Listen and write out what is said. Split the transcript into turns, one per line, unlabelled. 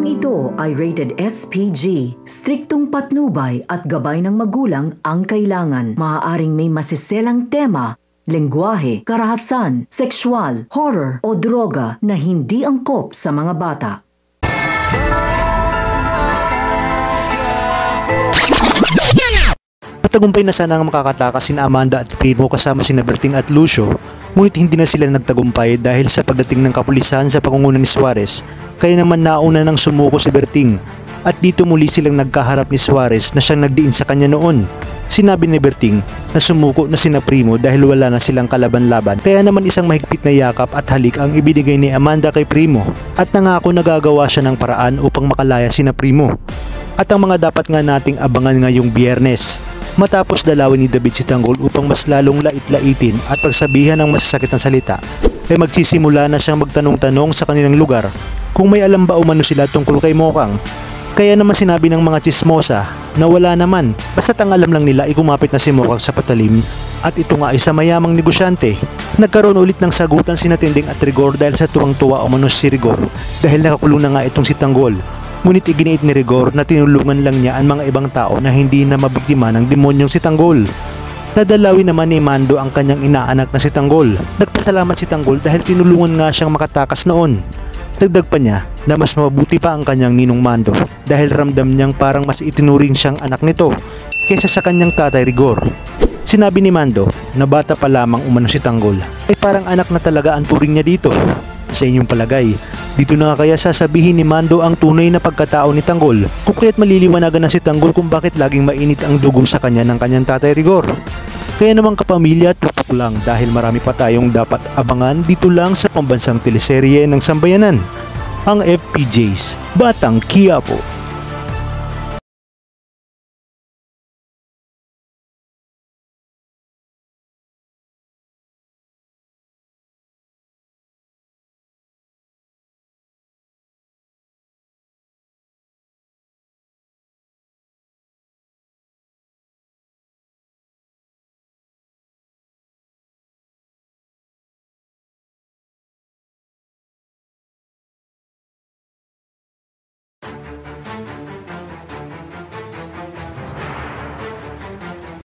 Programang ito ay rated SPG. Striktong patnubay at gabay ng magulang ang kailangan. Maaaring may masiselang tema, lengguwahe, karahasan, sexual, horror o droga na hindi angkop sa mga bata.
Matagumpay na sana ang makakatakas sina Amanda at Primo kasama sina Berting at Lucio, ngunit hindi na sila nagtagumpay dahil sa pagdating ng kapulisan sa pangunguna ni Suarez, kaya naman nauna nang sumuko si Berting at dito muli silang nagkaharap ni Suarez na siyang nagdiin sa kanya noon. Sinabi ni Berting na sumuko na sina Primo dahil wala na silang kalaban-laban, kaya naman isang mahigpit na yakap at halik ang ibinigay ni Amanda kay Primo at nangako na gagawa siya ng paraan upang makalaya sina Primo. At ang mga dapat nga nating abangan ngayong Biyernes, matapos dalawin ni David si Tanggol upang mas lalong lait-laitin at pagsabihan ng masasakit na salita, ay magsisimula na siyang magtanong-tanong sa kanilang lugar kung may alam ba umano sila tungkol kay Mokang. Kaya naman sinabi ng mga tsismosa na wala naman, basta't ang alam lang nila ay kumapit na si Mokang sa patalim at ito nga ay sa mayamang negosyante. Nagkaroon ulit ng sagutan sina Tinding at Rigor dahil sa tuwang-tuwa umano si Rigor dahil nakakulong na nga itong si Tanggol. Ngunit iginiit ni Rigor na tinulungan lang niya ang mga ibang tao na hindi na mabiktima ng demonyong si Tanggol. Nadalawin naman ni Mando ang kanyang inaanak na si Tanggol. Nagpasalamat si Tanggol dahil tinulungan nga siyang makatakas noon. Dagdag pa niya na mas mabuti pa ang kanyang ninong Mando dahil ramdam niyang parang mas itinuring siyang anak nito kaysa sa kanyang tatay Rigor. Sinabi ni Mando na bata pa lamang umano si Tanggol ay parang anak na talaga ang turing niya dito. Sa inyong palagay, dito na kaya sasabihin ni Mando ang tunay na pagkatao ni Tanggol kung kaya't maliliwanagan na si Tanggol kung bakit laging mainit ang dugo sa kanya ng kanyang tatay Rigor. Kaya naman kapamilya, tutok lang dahil marami pa tayong dapat abangan dito lang sa pambansang teleserye ng Sambayanan, ang FPJ's Batang Quiapo.